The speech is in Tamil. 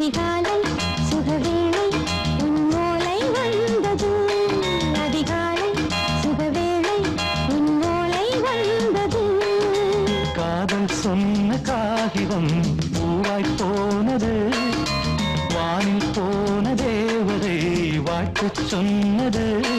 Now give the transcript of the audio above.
அதிகாலை சுகவேளை உன்னோலை வந்தது. அதிகாலை சுகவேளை உன்னோலை வந்தது. காதல் சொன்ன காகிதம் பூவாய் போனது. வானில் போன தேவதை வாழ்த்து சொன்னது.